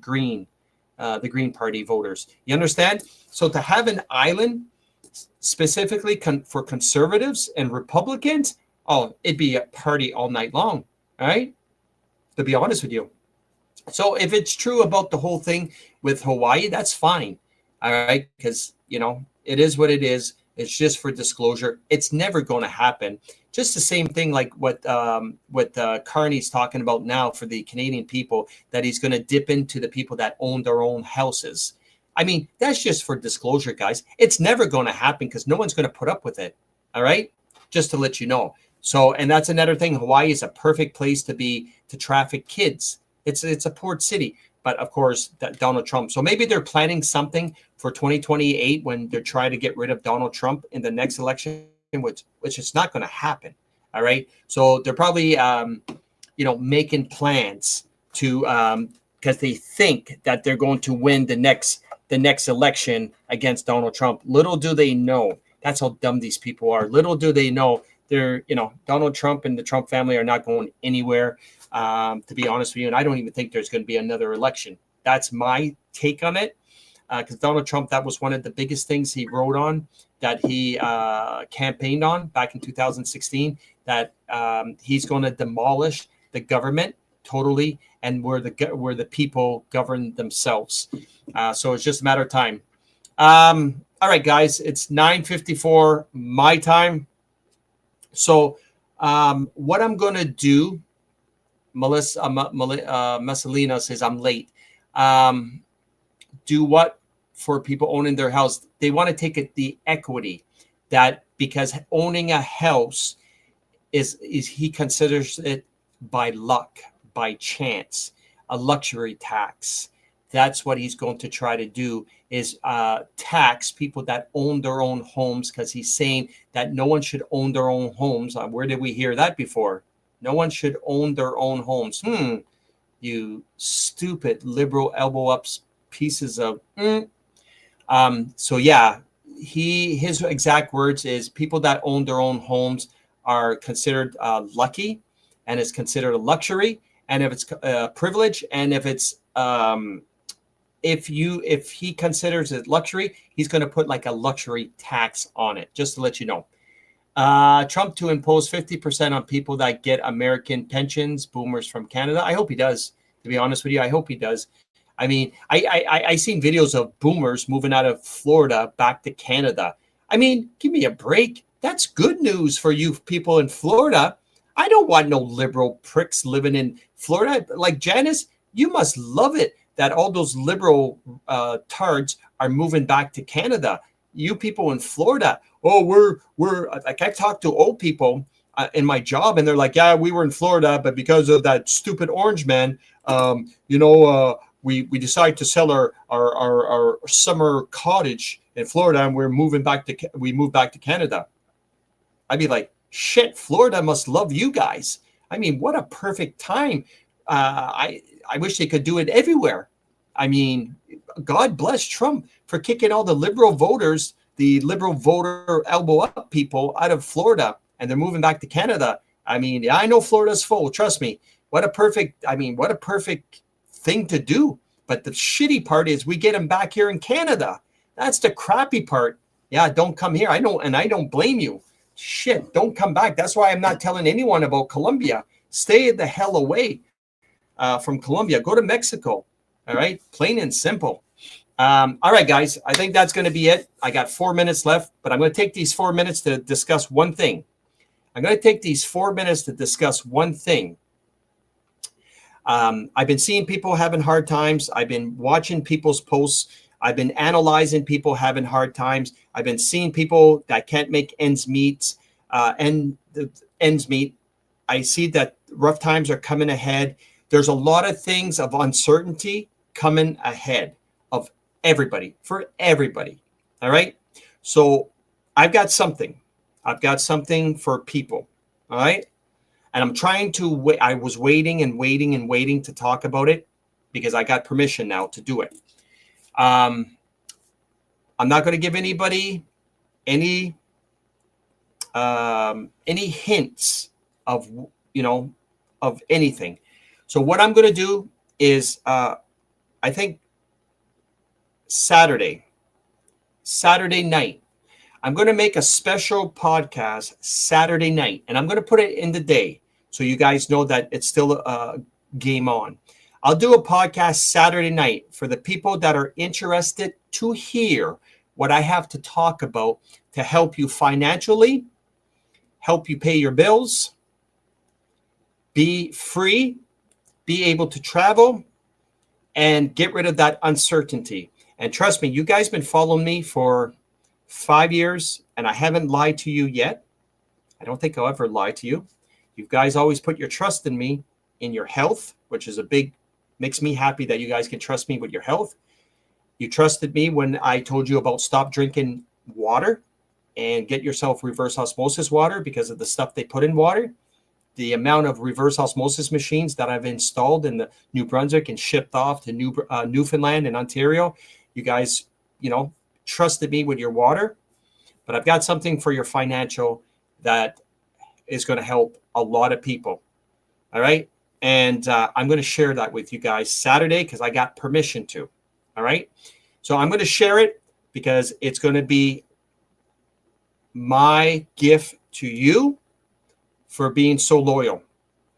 the Green Party voters. You understand? So to have an island specifically for conservatives and Republicans, it'd be a party all night long. All right, to be honest with you. So if it's true about the whole thing with Hawaii, that's fine. All right, because it is what it is. It's just for disclosure. It's never going to happen. Just the same thing like what Carney's talking about now for the Canadian people, that he's going to dip into the people that own their own houses. I mean, that's just for disclosure, guys. It's never going to happen because no one's going to put up with it. All right? Just to let you know. So, and that's another thing. Hawaii is a perfect place to traffic kids. It's a port city. But of course, Donald Trump. So maybe they're planning something for 2028 when they're trying to get rid of Donald Trump in the next election, which is not going to happen. All right. So they're probably, making plans to because they think that they're going to win the next election against Donald Trump. Little do they know. That's how dumb these people are. Little do they know Donald Trump and the Trump family are not going anywhere. To be honest with you, and I don't even think there's going to be another election. That's my take on it. Because Donald Trump, that was one of the biggest things he wrote on, that he campaigned on back in 2016, that he's going to demolish the government totally, and where the people govern themselves. So it's just a matter of time. All right, guys, it's 9:54 my time. So what I'm going to do, Melissa Messalina says I'm late. Do what for people owning their house? They want to take the equity that, because owning a house is he considers it by luck, by chance, a luxury tax. That's what he's going to try to do, is tax people that own their own homes, because he's saying that no one should own their own homes. Where did we hear that before? No one should own their own homes. You stupid liberal elbow ups pieces of. So yeah, his exact words is people that own their own homes are considered lucky, and it's considered a luxury. And if it's a privilege, and if it's if he considers it luxury, he's going to put like a luxury tax on it, just to let you know. Trump to impose 50% on people that get American pensions, boomers from Canada. I hope he does, to be honest with you. I hope he does. I mean, I seen videos of boomers moving out of Florida back to Canada. I mean, give me a break. That's good news for you people in Florida. I don't want no liberal pricks living in Florida. Like Janice, you must love it that all those liberal tards are moving back to Canada. You people in Florida, oh, we're like, I've talked to old people in my job, and they're like, yeah, we were in Florida, but because of that stupid orange man, we decided to sell our summer cottage in Florida, and we moved back to Canada. I'd be like, shit, Florida must love you guys. I mean, what a perfect time. I wish they could do it everywhere. I mean, God bless Trump for kicking all the liberal voters, the liberal voter elbow up people out of Florida, and they're moving back to Canada. I mean, I know Florida's full. Trust me. What a perfect thing to do. But the shitty part is we get them back here in Canada. That's the crappy part. Yeah, don't come here. I don't blame you. Shit, don't come back. That's why I'm not telling anyone about Colombia. Stay the hell away from Colombia. Go to Mexico. All right, plain and simple. All right, guys, I think that's going to be it. I got 4 minutes left, but I'm going to take these 4 minutes to discuss one thing. I've been seeing people having hard times. I've been watching people's posts. I've been analyzing people having hard times. I've been seeing people that can't make ends meet. I see that rough times are coming ahead. There's a lot of things of uncertainty coming ahead of everybody, for everybody. All right. So I've got something for people. All right. And I'm trying to wait. I was waiting to talk about it because I got permission now to do it. I'm not going to give anybody any hints of anything. So what I'm going to do is, I think Saturday night, I'm going to make a special podcast Saturday night, and I'm going to put it in the day so you guys know that it's still game on. I'll do a podcast Saturday night for the people that are interested to hear what I have to talk about to help you financially, help you pay your bills, be free, be able to travel, and get rid of that uncertainty. And trust me, you guys been following me for 5 years, and I haven't lied to you yet. I don't think I'll ever lie to you. You guys always put your trust in me, in your health, which is makes me happy that you guys can trust me with your health. You trusted me when I told you about stop drinking water and get yourself reverse osmosis water because of the stuff they put in water. The amount of reverse osmosis machines that I've installed in the New Brunswick and shipped off to Newfoundland and Ontario. You guys, trusted me with your water, but I've got something for your financial that is going to help a lot of people. All right. And I'm going to share that with you guys Saturday because I got permission to. All right. So I'm going to share it because it's going to be my gift to you for being so loyal.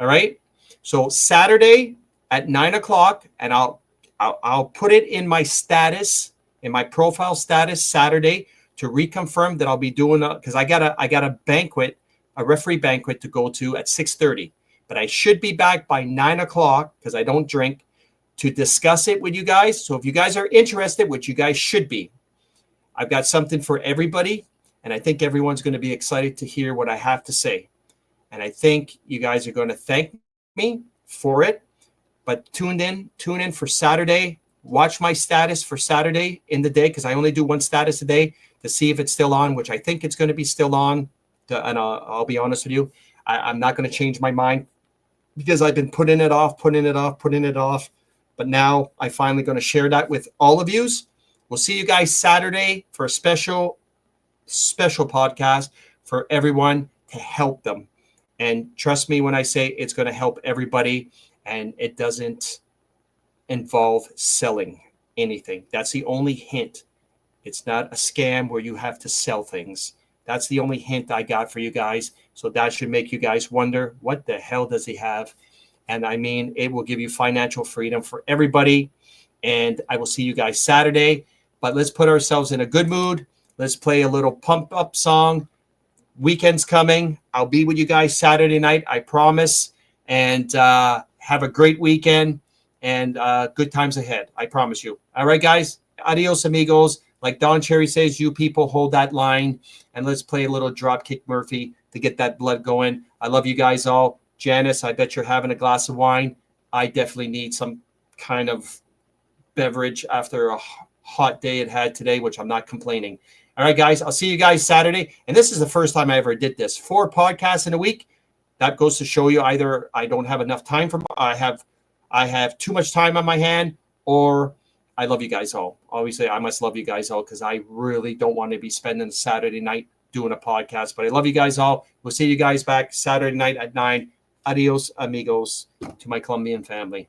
All right. So Saturday at 9:00, and I'll put it in my status, in my profile status Saturday to reconfirm that I'll be doing because I got a banquet, a referee banquet to go to at 6:30. But I should be back by 9:00 because I don't drink to discuss it with you guys. So if you guys are interested, which you guys should be, I've got something for everybody. And I think everyone's going to be excited to hear what I have to say. And I think you guys are going to thank me for it. But tune in for Saturday. Watch my status for Saturday in the day because I only do one status a day to see if it's still on, which I think it's going to be still on. And I'll be honest with you. I'm not going to change my mind because I've been putting it off. But now I'm finally going to share that with all of yous. We'll see you guys Saturday for a special podcast for everyone to help them. And trust me when I say it's going to help everybody, and it doesn't involve selling anything. That's the only hint. It's not a scam where you have to sell things. That's the only hint I got for you guys. So that should make you guys wonder, what the hell does he have? And I mean, it will give you financial freedom for everybody. And I will see you guys Saturday. But let's put ourselves in a good mood. Let's play a little pump up song. Weekend's coming. I'll be with you guys Saturday night, I promise. And have a great weekend and good times ahead. I promise you. All right, guys. Adios, amigos. Like Don Cherry says, you people hold that line. And let's play a little Dropkick Murphy to get that blood going. I love you guys all. Janice, I bet you're having a glass of wine. I definitely need some kind of beverage after a hot day it had today, which I'm not complaining. All right, guys, I'll see you guys Saturday. And this is the first time I ever did this. 4 podcasts in a week. That goes to show you either I don't have enough time I have too much time on my hand, or I love you guys all. Obviously, I must love you guys all because I really don't want to be spending Saturday night doing a podcast. But I love you guys all. We'll see you guys back Saturday night at 9. Adios, amigos, to my Colombian family.